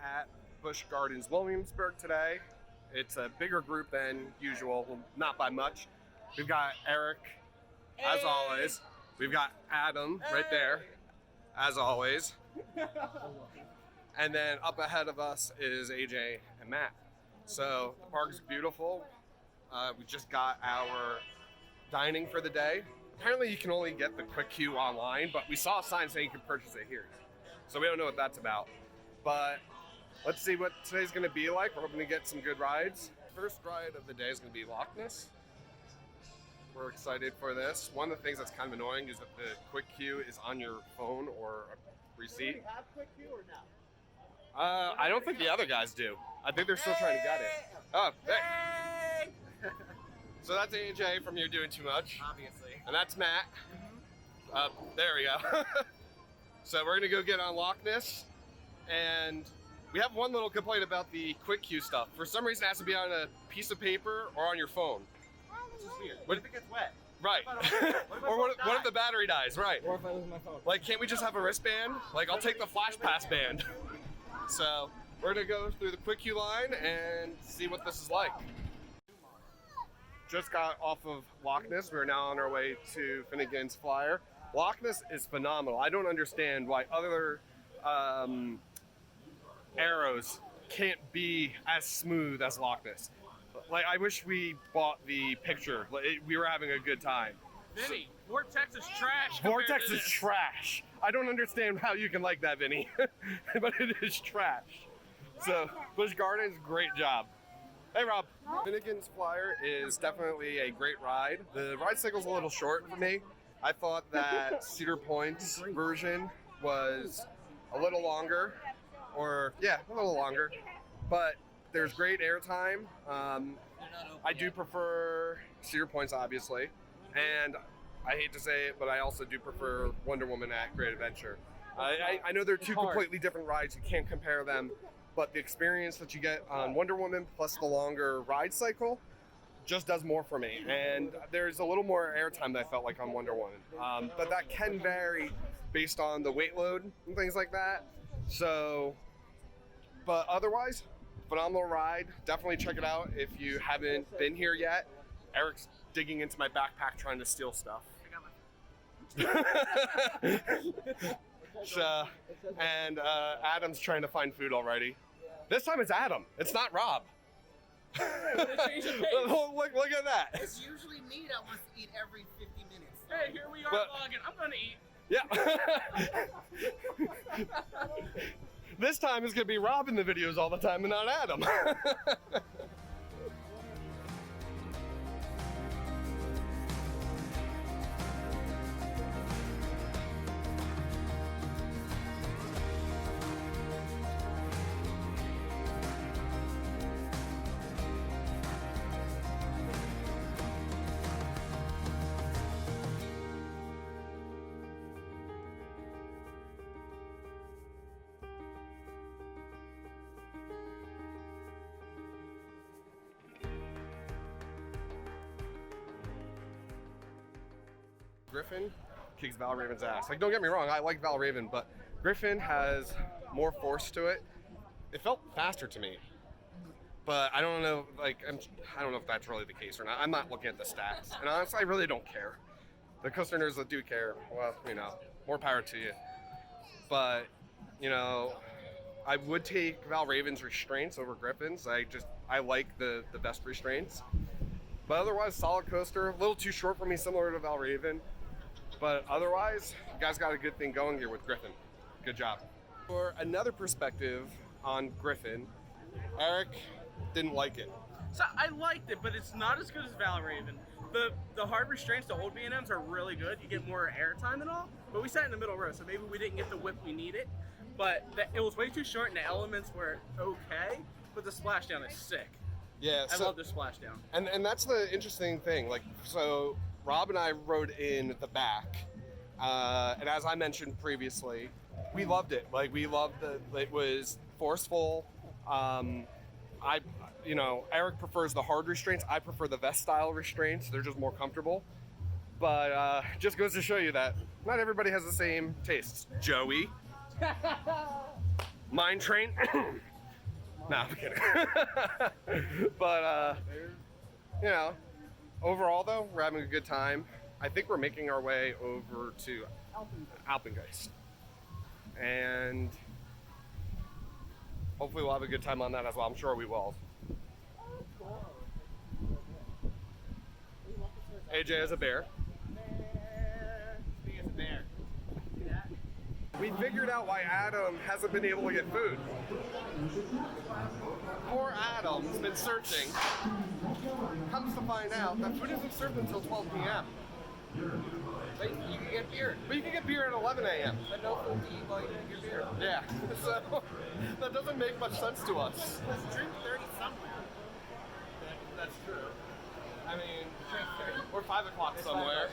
at Busch Gardens, Williamsburg today. It's a bigger group than usual, well, not by much. We've got Eric, as always. We've got Adam right there, as always. And then up ahead of us is AJ and Matt. So the park's beautiful. We just got our dining for the day. Apparently you can only get the quick queue online, but we saw a sign saying you can purchase it here. So we don't know what that's about. But let's see what today's gonna be like. We're hoping to get some good rides. First ride of the day is gonna be Loch Ness. We're excited for this. One of the things that's kind of annoying is that the quick queue is on your phone or a receipt. Do we have quick queue or no? I don't think the other guys do. I think they're still trying to get it. Oh, hey. So that's AJ from You're Doing Too Much. Obviously. And that's Matt. There we go. So we're gonna go get on Loch Ness. And we have one little complaint about the quick queue stuff. For some reason it has to be on a piece of paper or on your phone. This is weird. What if it gets wet? Right. Or what if the battery dies? Right. Or if I lose my phone. Like, can't we just have a wristband? Like, I'll take the Flash Pass band. So we're gonna go through the quick queue line and see what this is like. Just got off of Loch Ness. We're now on our way to Finnegan's Flyer. Loch Ness is phenomenal. I don't understand why other arrows can't be as smooth as Loch Ness. Like, I wish we bought the picture. We were having a good time. Vinny, Vortex is trash. Vortex is trash. I don't understand how you can like that, Vinny, but it is trash. So, Busch Gardens, great job. Hey, Rob. Finnegan's Flyer is definitely a great ride. The ride cycle's a little short for me. I thought that Cedar Point's version was a little longer, a little longer, but there's great airtime. I do prefer Cedar Point's, obviously, and I hate to say it, but I also do prefer Wonder Woman at Great Adventure. I know they're two completely different rides. You can't compare them, but the experience that you get on Wonder Woman plus the longer ride cycle just does more for me. And there's a little more airtime that I felt like on Wonder Woman. But that can vary based on the weight load and things like that. So, but otherwise, phenomenal ride. Definitely check it out if you haven't been here yet. Eric's digging into my backpack trying to steal stuff. And Adam's trying to find food already. This time it's Adam. It's not Rob. Look at that. It's usually me that wants to eat every 50 minutes. Hey, here we are vlogging. I'm gonna eat. Yeah. This time it's gonna be Rob in the videos all the time and not Adam. Griffin kicks Valraven's ass. Like, don't get me wrong, I like Valraven, but Griffin has more force to it. It felt faster to me, but I don't know. Like, I don't know if that's really the case or not. I'm not looking at the stats, and honestly, I really don't care. The coaster nerds that do care, well, you know, more power to you. But you know, I would take Valraven's restraints over Griffin's. I like the best restraints. But otherwise, solid coaster. A little too short for me, similar to Valraven. But otherwise, you guys got a good thing going here with Griffin. Good job. For another perspective on Griffin, Eric didn't like it. So I liked it, but it's not as good as Valraven. The hard restraints, the old B&Ms are really good. You get more airtime and all. But we sat in the middle row, so maybe we didn't get the whip we needed. But it was way too short, and the elements were okay. But the splashdown is sick. Yeah, I love the splashdown. And that's the interesting thing. Like, so Rob and I rode in the back, and as I mentioned previously, we loved it. Like, we loved it was forceful. Eric prefers the hard restraints. I prefer the vest style restraints. They're just more comfortable. But just goes to show you that not everybody has the same tastes. Joey. Mine Train. No, I'm kidding. But, you know, overall though, we're having a good time. I think we're making our way over to Alpengeist. And hopefully we'll have a good time on that as well. I'm sure we will. AJ is a bear. He is a bear. We figured out why Adam hasn't been able to get food. Poor Adam's been searching. Comes to find out that food isn't served until 12 p.m. But you can get beer. But you can get beer at 11 a.m. But no food to eat while you drink your beer. Yeah, so that doesn't make much sense to us. Let's drink 30 somewhere. That's true. I mean, Drink 30. we're 5 o'clock somewhere.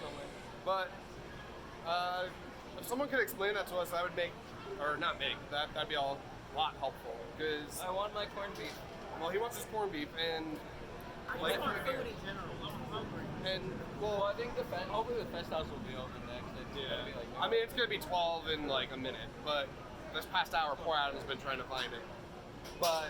But if someone could explain that to us, that would make, or not make, that'd be a lot helpful. Because, I want my corned beef. well, he wants his corned beef, and I like, just want food in general. I'm hungry. and Well, I think hopefully the fest house will be open next. yeah. I mean, it's gonna be 12 in like a minute, but this past hour, poor Adam's been trying to find it. But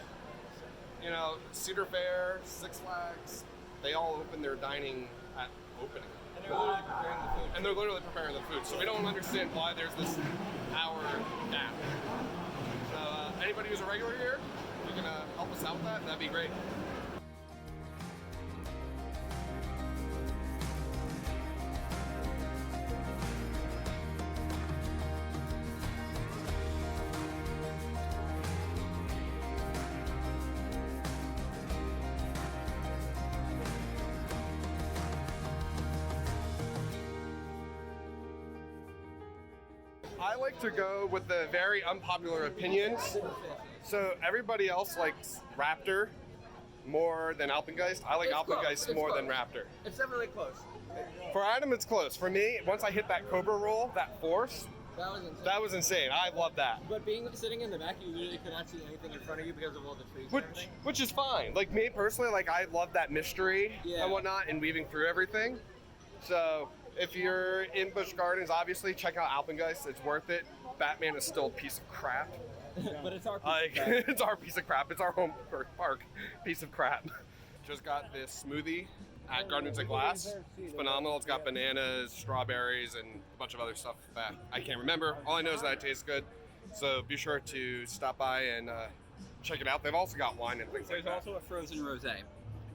you know, Cedar Fair, Six Flags, they all open their dining at opening. And they're literally preparing the food. And they're literally preparing the food, so we don't understand why there's this hour gap. So anybody who's a regular here, who can help us out with that, that'd be great. I like to go with the very unpopular opinions. So everybody else likes Raptor more than Alpengeist. I like It's close. Alpengeist It's more close. than Raptor. It's definitely close. For Adam, it's close. For me, once I hit that Cobra roll, that force, That was insane. that was insane. I love that. But sitting in the back, you literally could not see anything in front of you because of all the trees and Which, everything. which is fine. Like me personally, like I love that mystery Yeah. and whatnot and weaving through everything. So if you're in Busch Gardens, obviously check out Alpengeist. It's worth it. Batman is still a piece of crap. But it's our piece Like of crap. it's our piece of crap. It's our home park piece of crap. Just got this smoothie at Gardens of Glass. It's phenomenal. It's got bananas, strawberries, and a bunch of other stuff that I can't remember. All I know is that it tastes good. So be sure to stop by and check it out. They've also got wine and things like There's that. also a frozen rosé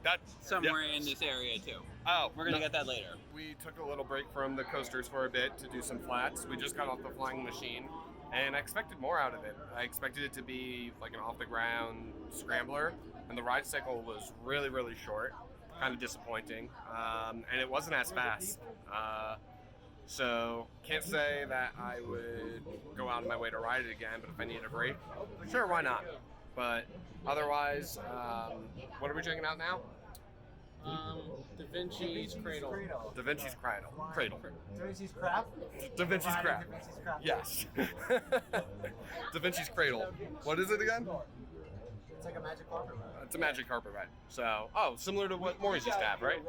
That somewhere yeah. in this area too. Oh, We're gonna no. get that later. We took a little break from the coasters for a bit to do some flats. We just got off the flying machine, and I expected more out of it. I expected it to be like an off-the-ground scrambler, and the ride cycle was really, really short. Kind of disappointing, and it wasn't as fast. So can't say that I would go out of my way to ride it again, but if I need a break, sure, why not? But otherwise, what are we checking out now? Da Vinci's Cradle. Da Vinci's Cradle. Cradle. Da Vinci's crap? Da Vinci's Cradle. Da Vinci's crap. Yes. Da Vinci's Cradle. What is it again? It's like a magic carpet ride. It's a magic carpet ride. So, similar to what Maury's used to have, right?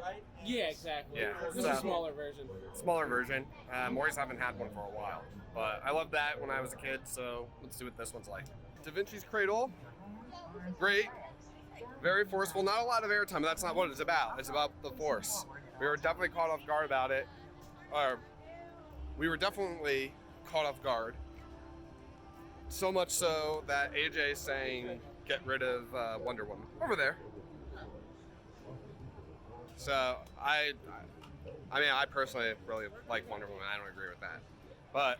Yeah, exactly. Yeah, This is so- a smaller version. Smaller version. Maury's haven't had one for a while, but I loved that when I was a kid. So let's see what this one's like. Da Vinci's Cradle. Great. Very forceful. Not a lot of airtime. That's not what it's about. It's about the force. We were definitely caught off guard about it. We were definitely caught off guard. So much so that AJ is saying, get rid of Wonder Woman. Over there. So, I mean, I personally really like Wonder Woman. I don't agree with that. But,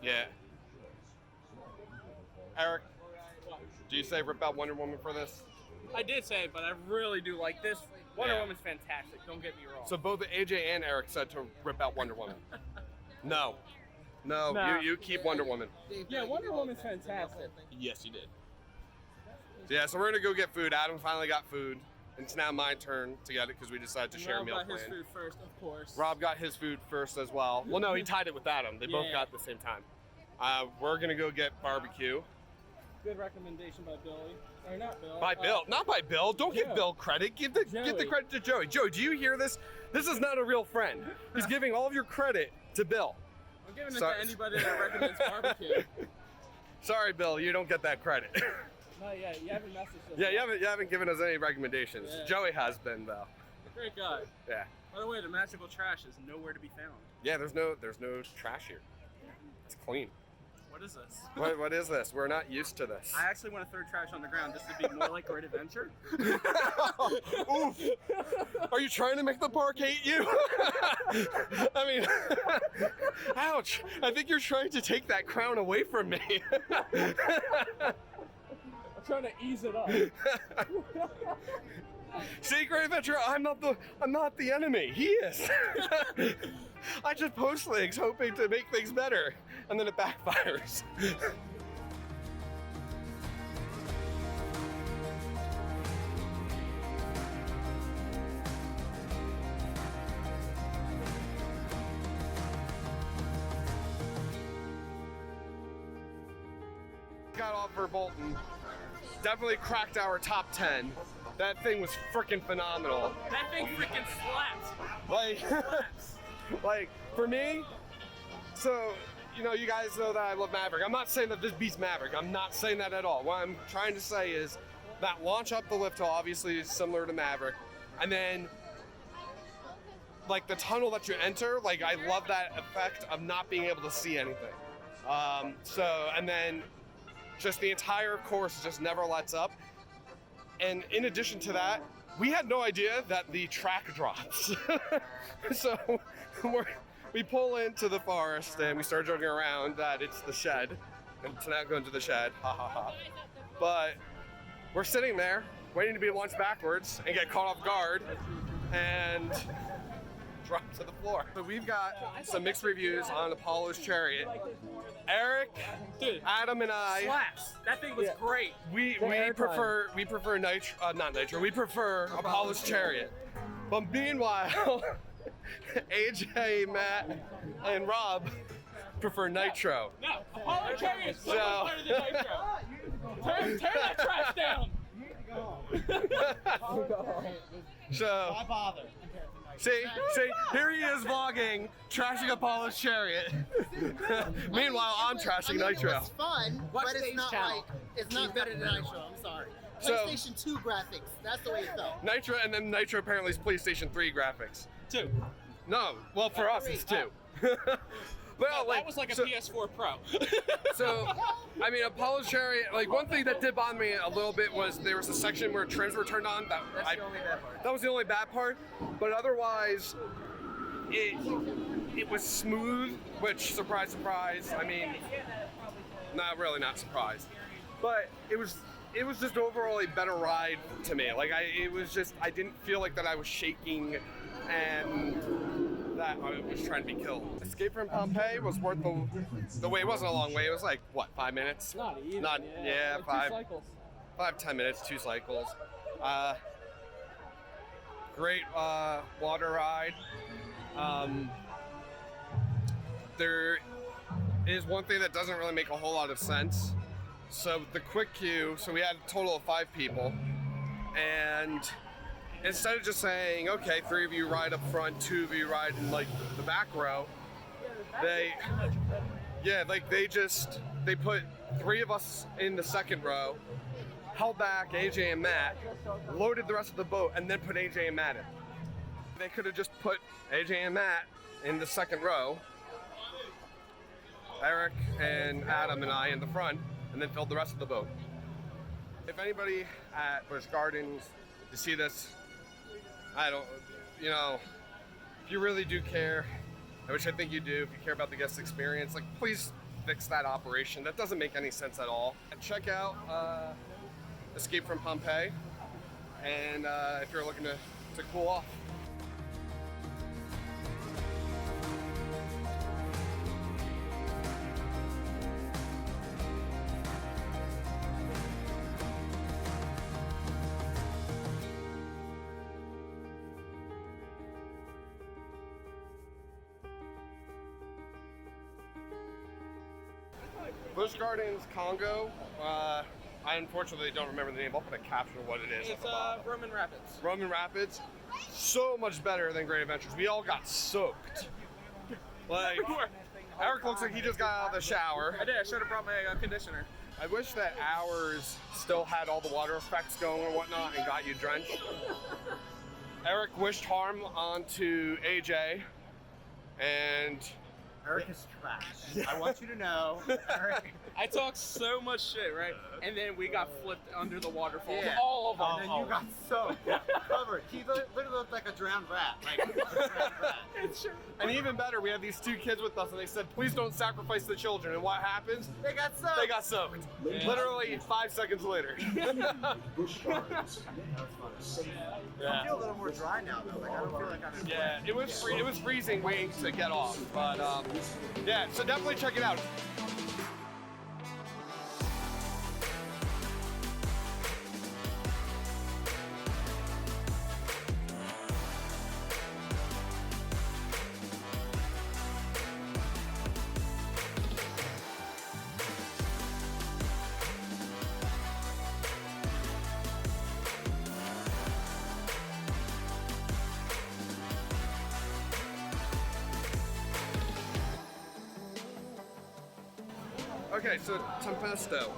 yeah. Eric, do you say rip out Wonder Woman for this? I did say it, but I really do like this. Wonder Yeah. Woman's fantastic. Don't get me wrong. So both AJ and Eric said to rip out Wonder Woman. No. No, Nah. you keep Wonder Woman. yeah, Wonder Woman's fantastic. Yes, you did. Yeah, so we're gonna go get food. Adam finally got food. And it's now my turn to get it because we decided to share a Rob meal got plan. his food first, of course. Rob got his food first as well. Well, no, he tied it with Adam. They both Yeah. got it at the same time. We're gonna go get barbecue. Good recommendation by Billy. Or not Bill. By Bill, not by Bill. Don't give Joey. Bill credit. Give the Joey. credit to Joey. Joey, do you hear this? This is not a real friend. He's giving all of your credit to Bill. I'm giving it Sorry. to anybody that recommends barbecue. Sorry, Bill, you don't get that credit. Not yet. You haven't messaged us. Yeah, you haven't given us any recommendations. Yeah. Joey has been though. Great guy. Yeah. By the way, the magical trash is nowhere to be found. Yeah, there's no trash here. It's clean. What is this? What is this? We're not used to this. I actually want to throw trash on the ground just to be more like Great Adventure. Oof. Are you trying to make the park hate you? I mean, ouch. I think you're trying to take that crown away from me. I'm trying to ease it up. See, Great Adventure, I'm not the enemy. He is. I just post things hoping to make things better, and then it backfires. Got off for Bolton. Definitely cracked our top 10. That thing was freaking phenomenal. That thing freaking slaps. Like for me, so you know, you guys know that I love Maverick. I'm not saying that this beats Maverick. I'm not saying that at all. What I'm trying to say is that launch up the lift hill obviously is similar to Maverick, and then like the tunnel that you enter, like I love that effect of not being able to see anything. And then just the entire course just never lets up. And in addition to that, we had no idea that the track drops. So we pull into the forest and we start joking around that it's the shed. And it's not going to the shed, ha ha ha. But we're sitting there waiting to be launched backwards and get caught off guard and drop to the floor. So we've got some mixed reviews on Apollo's Chariot. Eric, Dude, Adam, and I. slaps. That thing was great. We prefer not Nitro. We prefer Apollo's Chariot. But meanwhile, AJ, Matt, and Rob prefer Nitro. No, Apollo Chariot is so So- much better than Nitro. Tear that trash down. So Why bother? see, here he is vlogging, trashing Apollo's Chariot. Meanwhile, I'm trashing Nitro. It's fun, What but it's stage not channel? like it's not better than Nitro. I'm sorry. So- PlayStation 2 graphics. That's the way it felt. Nitro, and then Nitro apparently is PlayStation 3 graphics. 2. No, well for us it's 2. Well, That was like a so- PS4 Pro. So, I mean, Apollo's Chariot, like one thing that did bother me a little bit was there was a section where trims were turned on. That was the only bad part. But otherwise, it was smooth, which surprise, surprise. I mean, not surprised. But it was just overall a better ride to me. Like I didn't feel like that I was shaking and that I was trying to be killed. Escape from Pompeii was worth the wait. It wasn't a long wait. It was like, what, 5 minutes? Not even. Yeah, like 5 2 cycles. 10 minutes, 2 cycles. Great water ride. There is one thing that doesn't really make a whole lot of sense. So the quick queue, so we had a total of 5 people, and instead of just saying, okay, 3 of you ride up front, 2 of you ride in like the back row, they put 3 of us in the second row, held back AJ and Matt, loaded the rest of the boat, and then put AJ and Matt in. They could have just put AJ and Matt in the second row, Eric and Adam and I in the front, and then filled the rest of the boat. If anybody at Busch Gardens to see this, if you really do care, which I think you do, if you care about the guest experience, like please fix that operation. That doesn't make any sense at all. Check out Escape from Pompeii, and if you're looking to cool off. Busch Gardens Congo. I unfortunately don't remember the name. I'll put a caption of what it is. It's Roman Rapids. Roman Rapids. So much better than Great Adventures. We all got soaked. Like, Eric looks like he just got out of the shower. I did. I should have brought my conditioner. I wish that ours still had all the water effects going or whatnot and got you drenched. Eric wished harm onto AJ, and Eric is trash. I want you to know. Eric. I talked so much shit, right? And then we got flipped under the waterfall. Yeah. All of them. And then you got so covered. He literally looked like a drowned rat. Like, a drowned rat. It's true. and even better, we had these two kids with us, and they said, "Please don't sacrifice the children." And what happens? They got soaked. They got soaked. Literally 5 seconds later. Busch Gardens. I feel a little more dry now, though. Like, I don't feel like I'm. Yeah, it was freezing waiting to get off, but yeah, so definitely check it out. Okay, so Tempesto.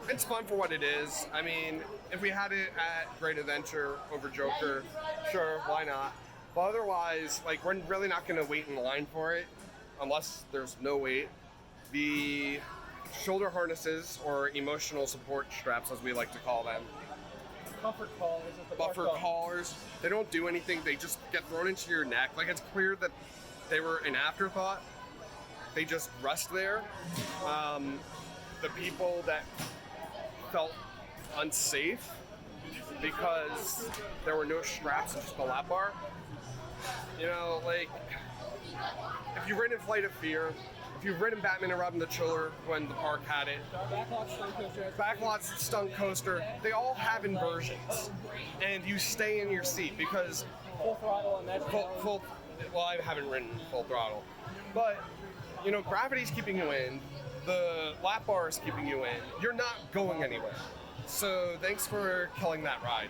It's fun for what it is. I mean, if we had it at Great Adventure over Joker, sure, why not? But otherwise, like, we're really not going to wait in line for it unless there's no wait. The shoulder harnesses, or emotional support straps, as we like to call them, Comfort collars. buffer collars, they don't do anything. They just get thrown into your neck. Like, it's clear that they were an afterthought. They just rest there. The people that felt unsafe because there were no straps and just a lap bar. You know, like, if you've ridden Flight of Fear, if you've ridden Batman and Robin the Chiller when the park had it, Backlots Stunt Coaster, they all have inversions. And you stay in your seat because Full throttle and that's full, well, I haven't ridden full throttle, but you know, gravity's keeping you in, the lap bar is keeping you in, you're not going anywhere. So thanks for killing that ride.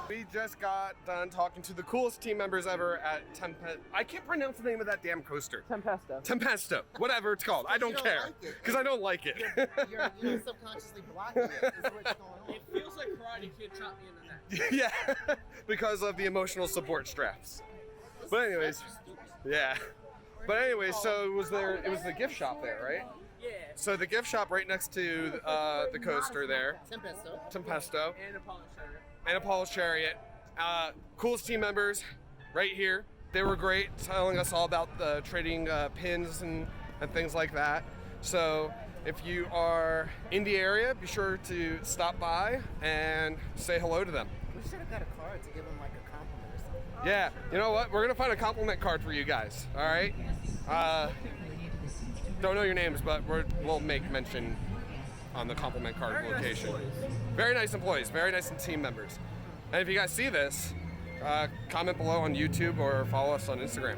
We just got done talking to the coolest team members ever at I can't pronounce the name of that damn coaster. Tempesto, whatever it's called. I don't care, because I don't like it. You're subconsciously blocking it. Is what's going on. It feels like Karate Kid chopped me in the neck. Yeah, because of the emotional support straps. But anyways, yeah. But anyways, so it was the gift shop there, right? Yeah. So the gift shop right next to the coaster there, Tempesto, And a polished shirt. and Apollo's Chariot. Coolest team members right here. They were great, telling us all about the trading pins and things like that. So if you are in the area, be sure to stop by and say hello to them. We should have got a card to give him like a compliment or something. Yeah, you know what? We're gonna find a compliment card for you guys. All right. Don't know your names, but we'll make mention on the compliment card location. Very nice employees, very nice team members. And if you guys see this, comment below on YouTube or follow us on Instagram.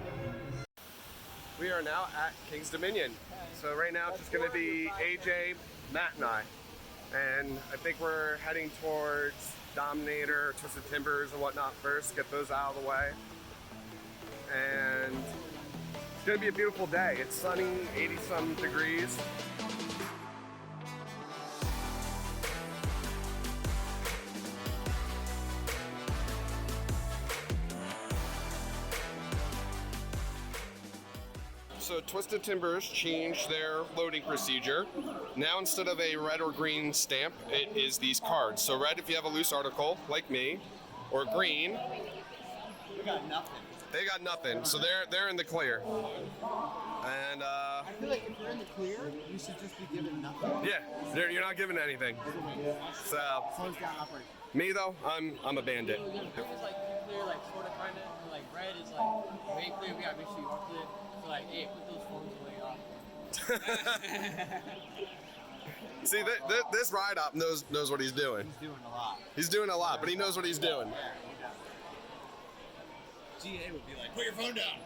We are now at King's Dominion. So right now it's just gonna be AJ, Matt, and I. And I think we're heading towards Dominator, Twisted Timbers and whatnot first, get those out of the way. And it's gonna be a beautiful day. It's sunny, 80-some degrees. So Twisted Timbers changed their loading procedure. Now instead of a red or green stamp, it is these cards. So red if you have a loose article, like me, or green. We got nothing. They got nothing, so they're in the clear. And I feel like if you're in the clear, you should just be given nothing. yeah, you're not giving anything. So Slows down operation. me though, I'm a bandit. Green is like clear, like sort of kind of, and like red is like way clear. We gotta make sure you are clear. So like, hey, put those phones away off. See, this ride up knows what he's doing. He's doing a lot. He's doing a lot, but he knows what he's doing. GA would be like, put your phone down.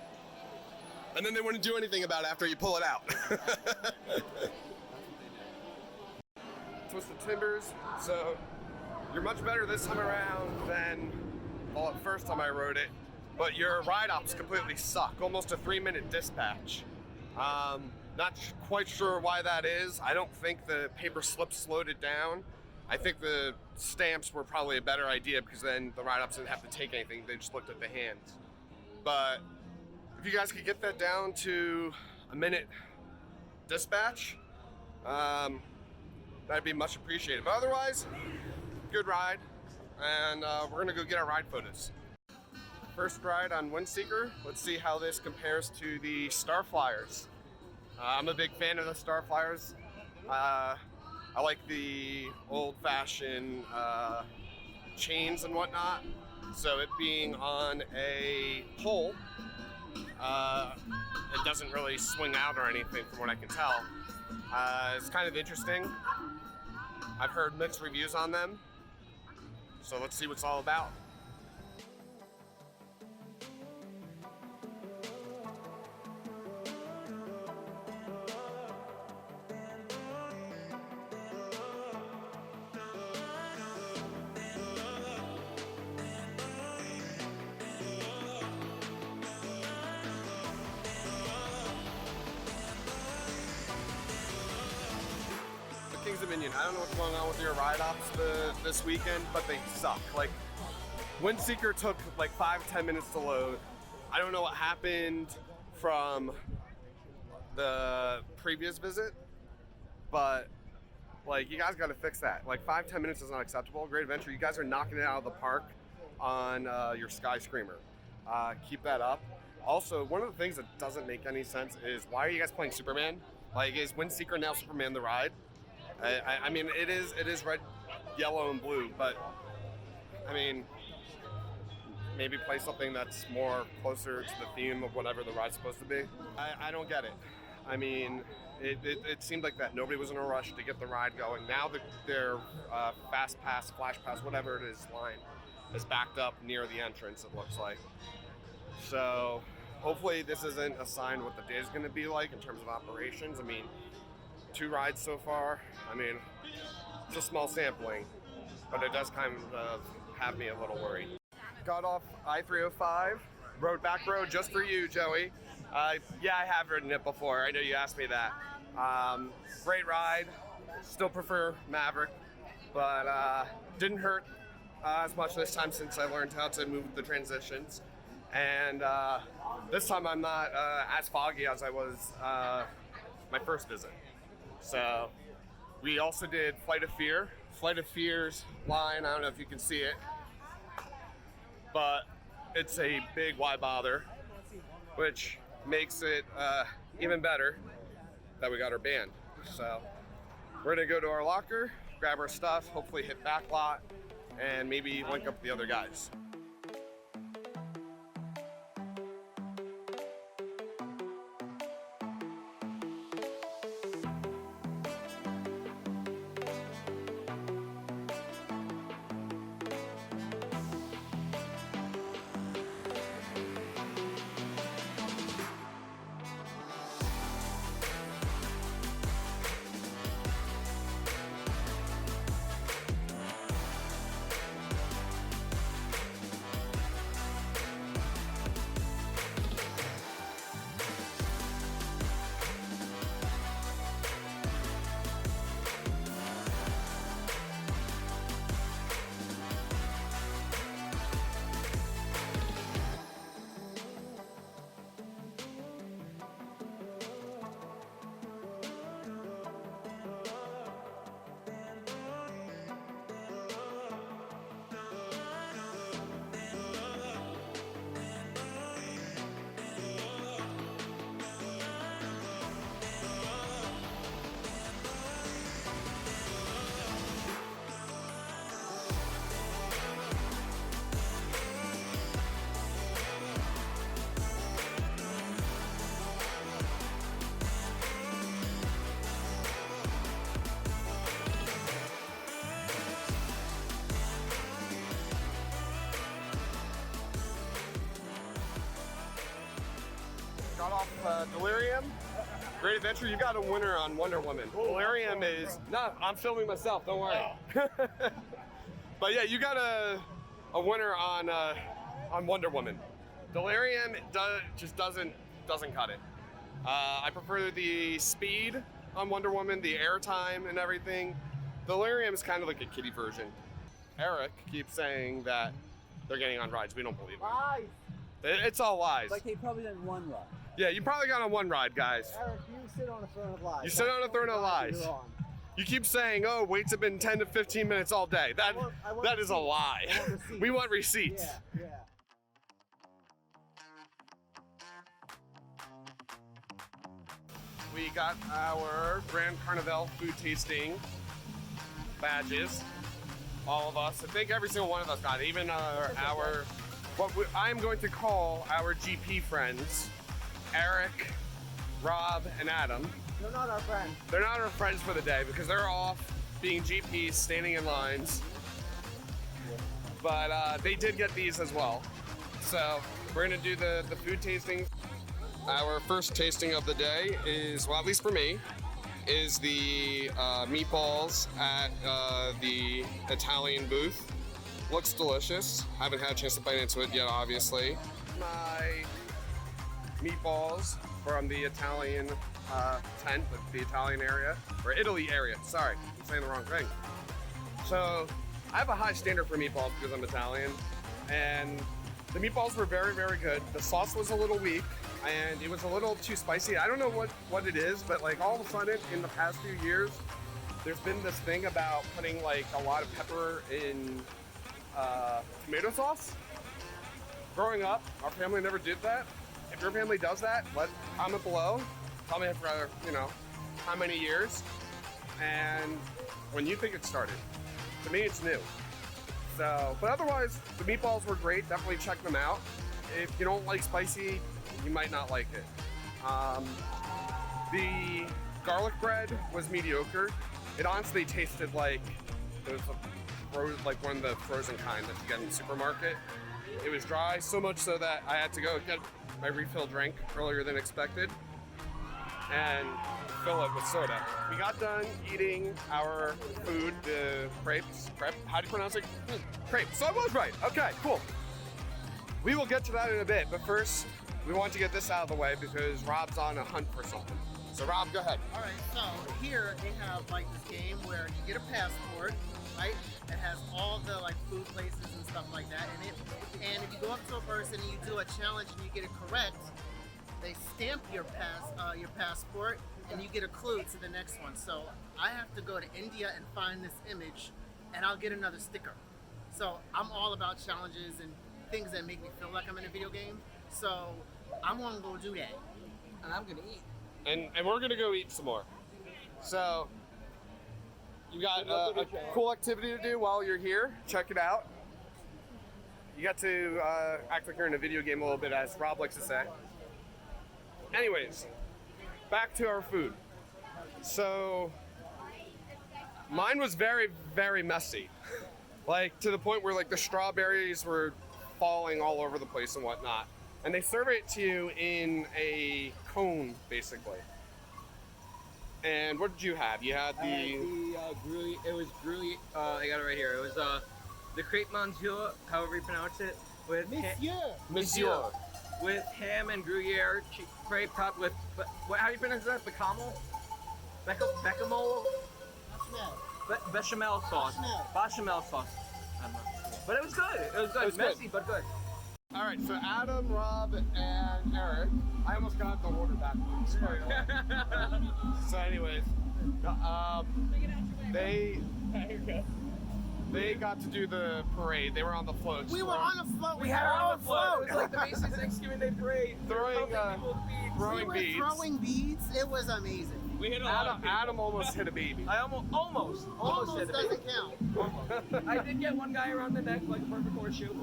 And then they wouldn't do anything about it after you pull it out. Twisted Timbers. So you're much better this time around than the first time I rode it. but your ride ops completely suck. Almost a 3-minute dispatch. Not quite sure why that is. I don't think the paper slips slowed it down. I think the stamps were probably a better idea because then the ride ops didn't have to take anything. They just looked at the hands. But if you guys could get that down to a minute dispatch, that'd be much appreciated. But otherwise, good ride, and we're gonna go get our ride photos. First ride on Windseeker. Let's see how this compares to the Star Flyers. I'm a big fan of the Star Flyers. I like the old-fashioned chains and whatnot. So it being on a pole, it doesn't really swing out or anything from what I can tell. It's kind of interesting. I've heard mixed reviews on them. So let's see what it's all about. Kings Dominion. I don't know what's going on with your ride ops this weekend, but they suck. Like, Windseeker took like 5-10 minutes to load. I don't know what happened from the previous visit, but like, you guys got to fix that. Like, 5-10 minutes is not acceptable. Great Adventure, you guys are knocking it out of the park on your Sky Screamer. Keep that up. Also, one of the things that doesn't make any sense is, why are you guys playing Superman? Like, is Windseeker now Superman the ride? I mean, it is red, yellow, and blue, but I mean, maybe play something that's more closer to the theme of whatever the ride's supposed to be. I don't get it. I mean, it seemed like that nobody was in a rush to get the ride going. Now their fast pass, flash pass, whatever it is, line is backed up near the entrance, it looks like. So hopefully this isn't a sign what the day is going to be like in terms of operations. I mean, 2 rides so far. I mean, it's a small sampling, but it does kind of have me a little worried. Got off I-305, rode back road just for you, Joey. Yeah, I have ridden it before. I know you asked me that. Great ride. Still prefer Maverick, but didn't hurt as much this time since I learned how to move the transitions. And this time I'm not as foggy as I was my first visit. So we also did Flight of Fear. Flight of Fear's line, I don't know if you can see it, but it's a big why bother, which makes it even better that we got our band. So we're gonna go to our locker, grab our stuff, hopefully hit backlot, and maybe link up with the other guys. Got off Delirium. Great Adventure, you got a winner on Wonder Woman. Delirium is, no, I'm filming myself, don't worry. But yeah, you got a winner on Wonder Woman. Delirium just doesn't cut it. I prefer the speed on Wonder Woman, the airtime and everything. Delirium is kind of like a kiddie version. Eric keeps saying that they're getting on rides. We don't believe it. Lies. It's all lies. Like they probably done one ride. Yeah, you probably got on one ride, guys. Eric, you sit on a throne of lies. You sit on a throne of lies. You're on. You keep saying, oh, waits have been 10 to 15 minutes all day. That is a lie. We want receipts. Yeah. We got our Grand Carnival food tasting badges. All of us. I think every single one of us got it. Even I am going to call our GP friends, Eric, Rob, and Adam. They're not our friends. They're not our friends for the day because they're off being GPs, standing in lines. But they did get these as well. So we're gonna do the food tasting. Our first tasting of the day is, well, at least for me, is the meatballs at the Italian booth. Looks delicious. Haven't had a chance to bite into it yet, obviously. My meatballs from the Italian tent, the Italian area, or Italy area. Sorry, I'm saying the wrong thing. So I have a high standard for meatballs because I'm Italian, and the meatballs were very, very good. The sauce was a little weak, and it was a little too spicy. I don't know what it is, but like all of a sudden in the past few years, there's been this thing about putting like a lot of pepper in tomato sauce. Growing up, our family never did that. If your family does that, comment below. Tell me for, how many years, and when you think it started. To me, it's new. So, but otherwise, the meatballs were great. Definitely check them out. If you don't like spicy, you might not like it. The garlic bread was mediocre. It honestly tasted like it was like one of the frozen kind that you get in the supermarket. It was dry, so much so that I had to go get my refill drink earlier than expected and fill it with soda. We got done eating our food, the crepes. How do you pronounce it? Crepes. So I was right. Okay, cool. We will get to that in a bit, but first, we want to get this out of the way because Rob's on a hunt for something. So Rob, go ahead. All right, so here they have like this game where you get a passport, right? It has all the like food places and stuff like that in it. And if you go up to a person and you do a challenge and you get it correct, they stamp your passport and you get a clue to the next one. So I have to go to India and find this image and I'll get another sticker. So I'm all about challenges and things that make me feel like I'm in a video game. So I'm gonna go do that. And I'm gonna eat. And we're gonna go eat some more. So you got a cool activity to do while you're here. Check it out. You got to act like you're in a video game a little bit, as Rob likes to say. Anyways, back to our food. So mine was very, very messy. Like to the point where like the strawberries were falling all over the place and whatnot. And they serve it to you in a cone, basically. And what did you have? You had the Gruyere. It was Gruyere. I got it right here. It was the crepe monsieur, however you pronounce it, with Monsieur. with ham and Gruyere crepe topped with how do you pronounce that? Bechamel? Bechamel? Bechamel sauce. Bechamel sauce. I don't know. But it was good. It was good. It was messy, good. but good. All right, so Adam, Rob, and Eric. I almost got the order backwards. So anyways, they got to do the parade. They were on the floats. We were on a float. We had our own float. It was like the Macy's Thanksgiving Day Parade. Throwing We were beads. throwing beads. It was amazing. We hit a lot of people. Adam almost hit a baby. I almost hit it. Doesn't count. I did get one guy around the neck like a perfect horseshoe.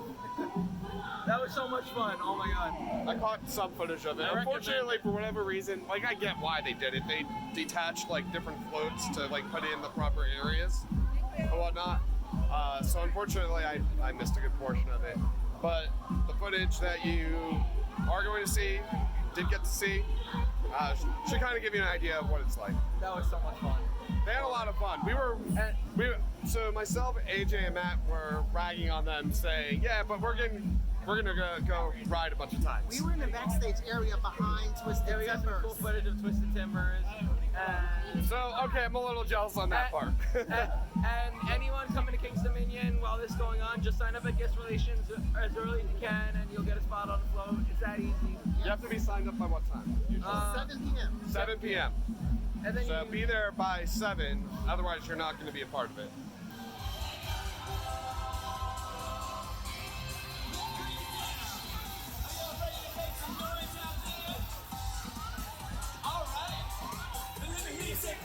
That was so much fun. Oh my god. I caught some footage of it. Unfortunately, for whatever reason, like I get why they did it. They detached like different floats to like put it in the proper areas and whatnot. So unfortunately, I missed a good portion of it. But the footage that you are going to see, did get to see, should kind of give you an idea of what it's like. That was so much fun. They had a lot of fun. So myself, AJ, and Matt were ragging on them, saying, "Yeah, but we're getting we're gonna go ride a bunch of times. We were in the backstage area behind Twisted Yeah, we got some Timbers. cool footage of Twisted Timbers. So, okay, I'm a little jealous on that part. And anyone coming to King's Dominion while this is going on, just sign up at Guest Relations as early as you can, and you'll get a spot on the float. It's that easy. You have to be signed up by what time? 7 p.m. 7 p.m. And then So you be there by 7, otherwise you're not going to be a part of it. Alright, the Liberty Music